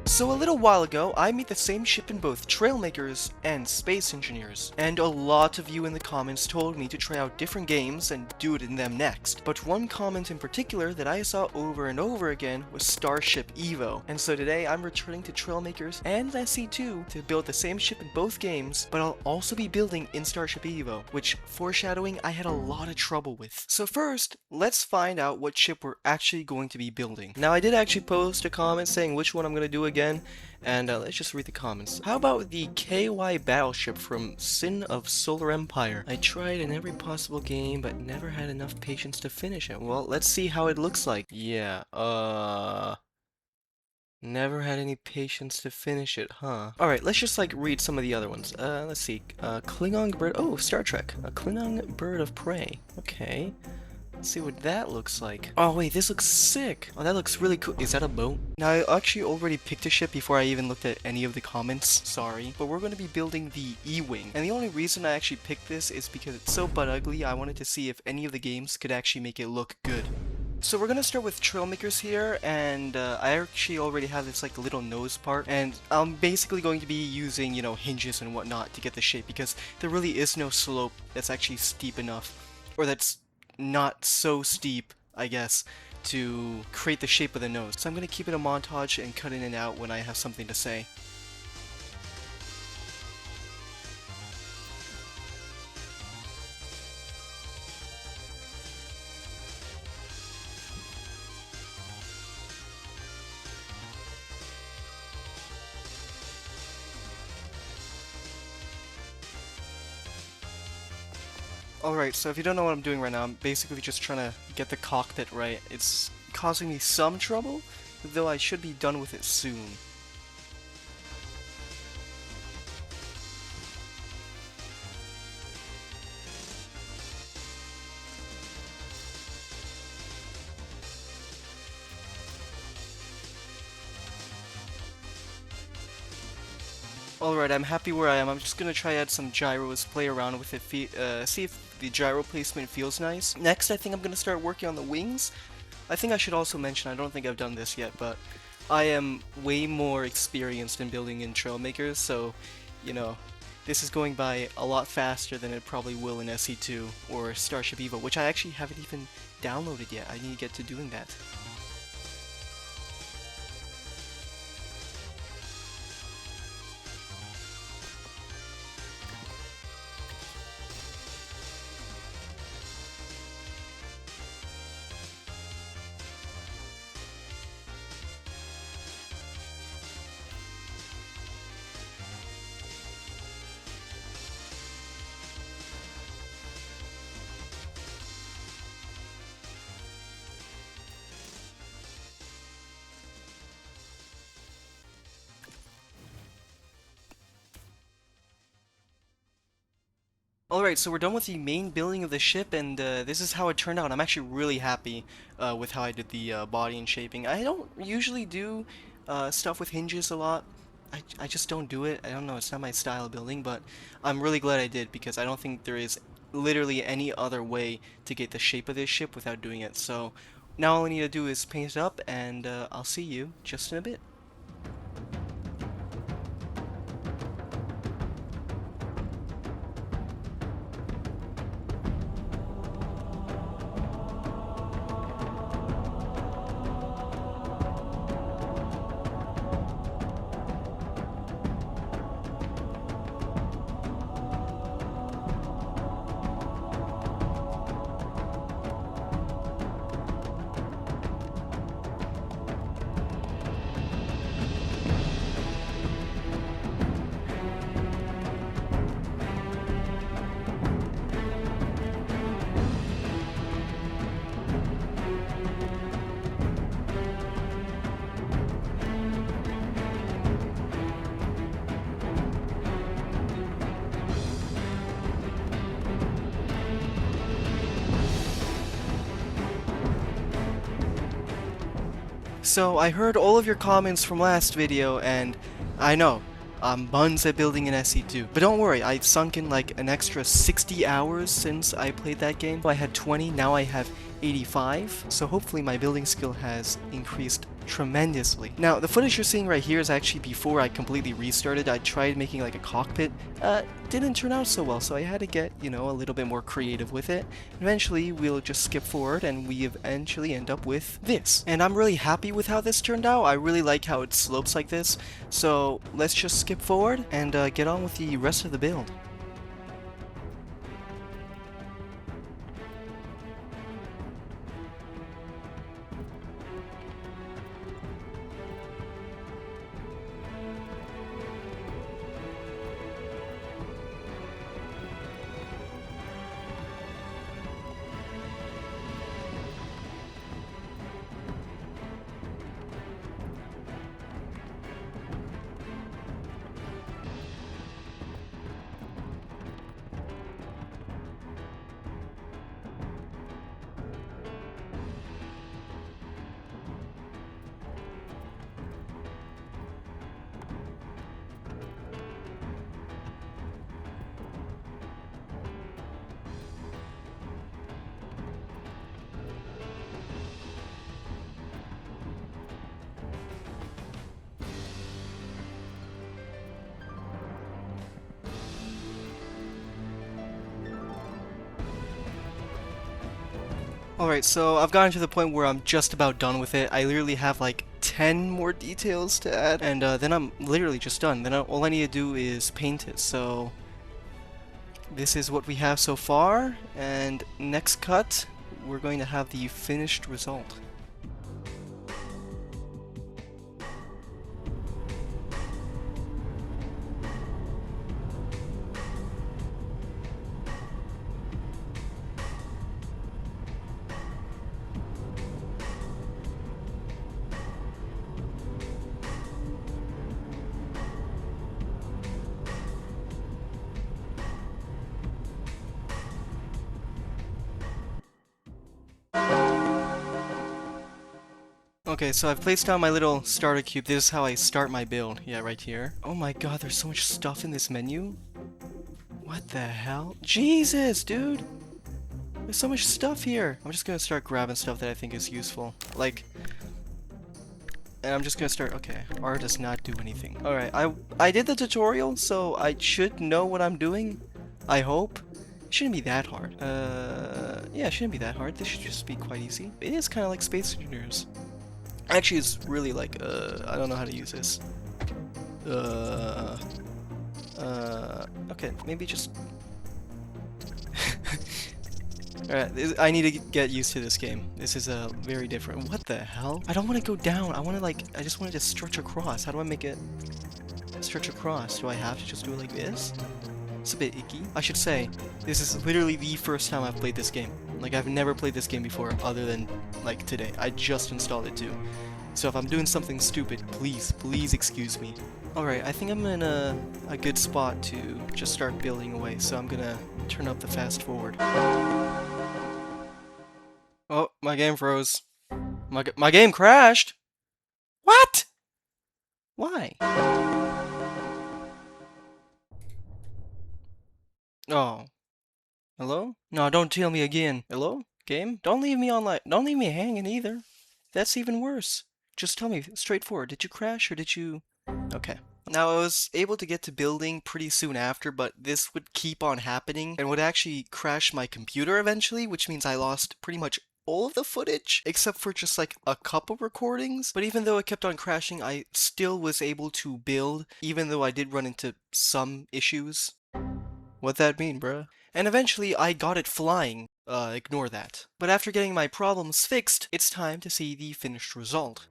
So a little while ago, I made the same ship in both Trailmakers and Space Engineers, and a lot of you in the comments told me to try out different games and do it in them next. But one comment in particular that I saw over and over again was Starship Evo, and so today I'm returning to Trailmakers and SE2 to build the same ship in both games, but I'll also be building in Starship Evo, which, foreshadowing, I had a lot of trouble with. So first, let's find out what ship we're actually going to be building. Now I did actually post a comment saying which one I'm going to do again, and let's just read the comments. How about the KY battleship from Sin of Solar Empire? I tried in every possible game, but never had enough patience to finish it. Well, let's see how it looks like. Yeah, never had any patience to finish it, huh? Alright, let's just like read some of the other ones. Let's see. Klingon bird. Oh, Star Trek. A Klingon bird of prey. Okay. Let's see what that looks like. Oh wait, this looks sick. Oh, that looks really cool. Is that a boat? Now, I actually already picked a ship before I even looked at any of the comments. Sorry. But we're going to be building the E-Wing. And the only reason I actually picked this is because it's so butt ugly. I wanted to see if any of the games could actually make it look good. So we're gonna start with Trailmakers here, and I actually already have this like little nose part, and I'm basically going to be using, you know, hinges and whatnot to get the shape, because there really is no slope that's actually steep enough, or that's not so steep, I guess, to create the shape of the nose. So I'm gonna keep it a montage and cut in and out when I have something to say. Alright, so if you don't know what I'm doing right now, I'm basically just trying to get the cockpit right. It's causing me some trouble, though I should be done with it soon. Alright, I'm happy where I am. I'm just gonna try add some gyros, play around with it, see if the gyro placement feels nice. Next, I think I'm gonna start working on the wings. I think I should also mention, I don't think I've done this yet, but I am way more experienced in building in Trailmakers, so, you know, this is going by a lot faster than it probably will in SE2 or Starship Evo, which I actually haven't even downloaded yet. I need to get to doing that. Alright, so we're done with the main building of the ship, and this is how it turned out. I'm actually really happy with how I did the body and shaping. I don't usually do stuff with hinges a lot. I just don't do it. I don't know, it's not my style of building, but I'm really glad I did, because I don't think there is literally any other way to get the shape of this ship without doing it. So now all I need to do is paint it up, and I'll see you just in a bit. So I heard all of your comments from last video, and I know, I'm buns at building an SE2. But don't worry, I've sunk in like an extra 60 hours since I played that game. I had 20, now I have 85, so hopefully my building skill has increased tremendously. Now, the footage you're seeing right here is actually before I completely restarted. I tried making like a cockpit. Didn't turn out so well, so I had to get, you know, a little bit more creative with it. Eventually, we'll just skip forward and we eventually end up with this. And I'm really happy with how this turned out. I really like how it slopes like this. So let's just skip forward and get on with the rest of the build. Alright, so I've gotten to the point where I'm just about done with it. I literally have like 10 more details to add, and then I'm literally just done. Then all I need to do is paint it, so this is what we have so far, and next cut, we're going to have the finished result. Okay, so I've placed down my little starter cube. This is how I start my build. Yeah, right here. Oh my god, there's so much stuff in this menu. What the hell? Jesus, dude! There's so much stuff here. I'm just gonna start grabbing stuff that I think is useful. Like, and I'm just gonna start. Okay, R does not do anything. Alright, I did the tutorial, so I should know what I'm doing. I hope. It shouldn't be that hard. Yeah, it shouldn't be that hard. This should just be quite easy. It is kind of like Space Engineers. Actually, it's really like, I don't know how to use this. Okay, maybe just... Alright, I need to get used to this game. This is, very different. What the hell? I don't want to go down. I want to, like, I just want to just stretch across. How do I make it stretch across? Do I have to just do it like this? It's a bit icky. I should say, this is literally the first time I've played this game. Like, I've never played this game before, other than, like, today. I just installed it, too. So if I'm doing something stupid, please excuse me. Alright, I think I'm in a good spot to just start building away, so I'm gonna turn up the fast forward. Oh, my game froze. My game crashed! What? Why? Oh. Hello? No, don't tell me again. Hello? Game? Don't leave me online. Don't leave me hanging either. That's even worse. Just tell me straightforward. Did you crash or did you... Okay. Now, I was able to get to building pretty soon after, but this would keep on happening and would actually crash my computer eventually, which means I lost pretty much all of the footage, except for just like a couple recordings. But even though it kept on crashing, I still was able to build, even though I did run into some issues. What'd that mean, bruh? And eventually I got it flying. Ignore that. But after getting my problems fixed, it's time to see the finished result.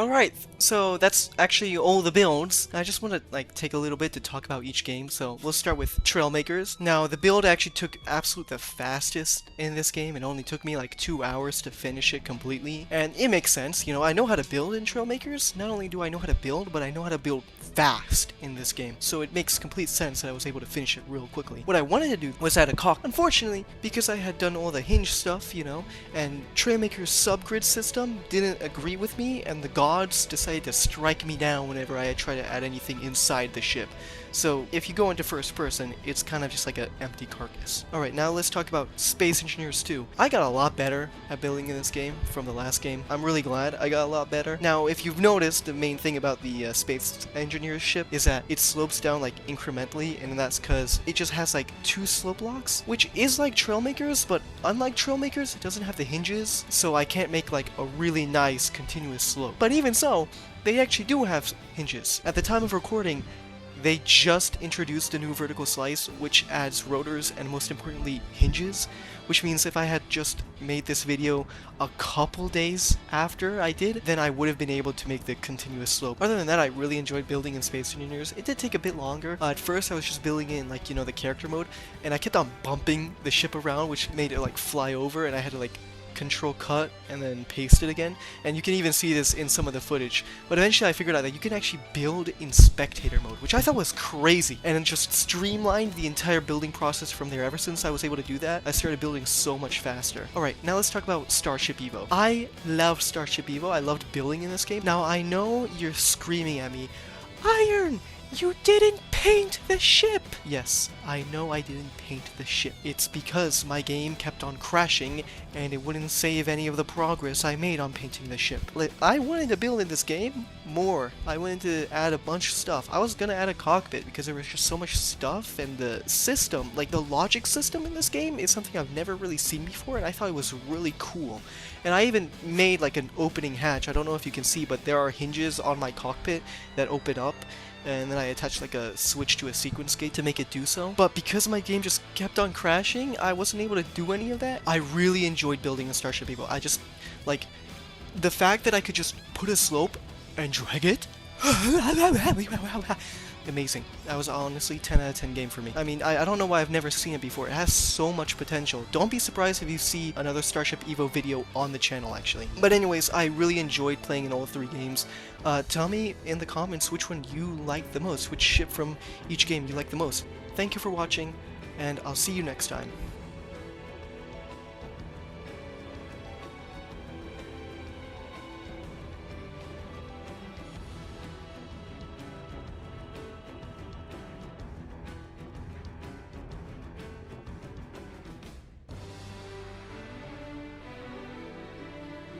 Alright, so that's actually all the builds. I just want to like take a little bit to talk about each game, so we'll start with Trailmakers. Now, the build actually took absolute the fastest in this game. It only took me like 2 hours to finish it completely, and it makes sense. You know, I know how to build in Trailmakers. Not only do I know how to build, but I know how to build fast in this game, so it makes complete sense that I was able to finish it real quickly. What I wanted to do was add a cock. Unfortunately, because I had done all the hinge stuff, you know, and Trailmaker's subgrid system didn't agree with me, and the gods decided to strike me down whenever I try to add anything inside the ship. So if you go into first person, it's kind of just like an empty carcass. Alright, now let's talk about Space Engineers 2. I got a lot better at building in this game from the last game. I'm really glad I got a lot better. Now, if you've noticed, the main thing about the Space Engineers ship is that it slopes down like incrementally, and that's because it just has like 2 slope blocks, which is like Trailmakers, but unlike Trailmakers, it doesn't have the hinges, so I can't make like a really nice continuous slope. But even so, they actually do have hinges. At the time of recording, they just introduced a new vertical slice, which adds rotors and most importantly hinges, which means if I had just made this video a couple days after I did, then I would have been able to make the continuous slope. Other than that, I really enjoyed building in Space Engineers. It did take a bit longer. At first I was just building in like, you know, the character mode, and I kept on bumping the ship around, which made it like fly over, and I had to like control cut and then paste it again, and you can even see this in some of the footage. But eventually I figured out that you can actually build in spectator mode, which I thought was crazy, and it just streamlined the entire building process from there. Ever since I was able to do that, I started building so much faster. Alright, now let's talk about Starship Evo. I love Starship Evo. I loved building in this game. Now I know you're screaming at me, Iron! You didn't paint the ship! Yes, I know I didn't paint the ship. It's because my game kept on crashing, and it wouldn't save any of the progress I made on painting the ship. I wanted to build in this game more. I wanted to add a bunch of stuff. I was gonna add a cockpit because there was just so much stuff, and the system, like the logic system in this game, is something I've never really seen before, and I thought it was really cool. And I even made like an opening hatch. I don't know if you can see, but there are hinges on my cockpit that open up, and then I attached like a switch to a sequence gate to make it do so. But because my game just kept on crashing, I wasn't able to do any of that. I really enjoyed building a Starship Evo. I just, like, the fact that I could just put a slope and drag it, amazing. That was honestly 10 out of 10 game for me. I mean, I don't know why I've never seen it before. It has so much potential. Don't be surprised if you see another Starship Evo video on the channel, actually. But anyways, I really enjoyed playing in all 3 games. Tell me in the comments which one you like the most, which ship from each game you like the most. Thank you for watching, and I'll see you next time.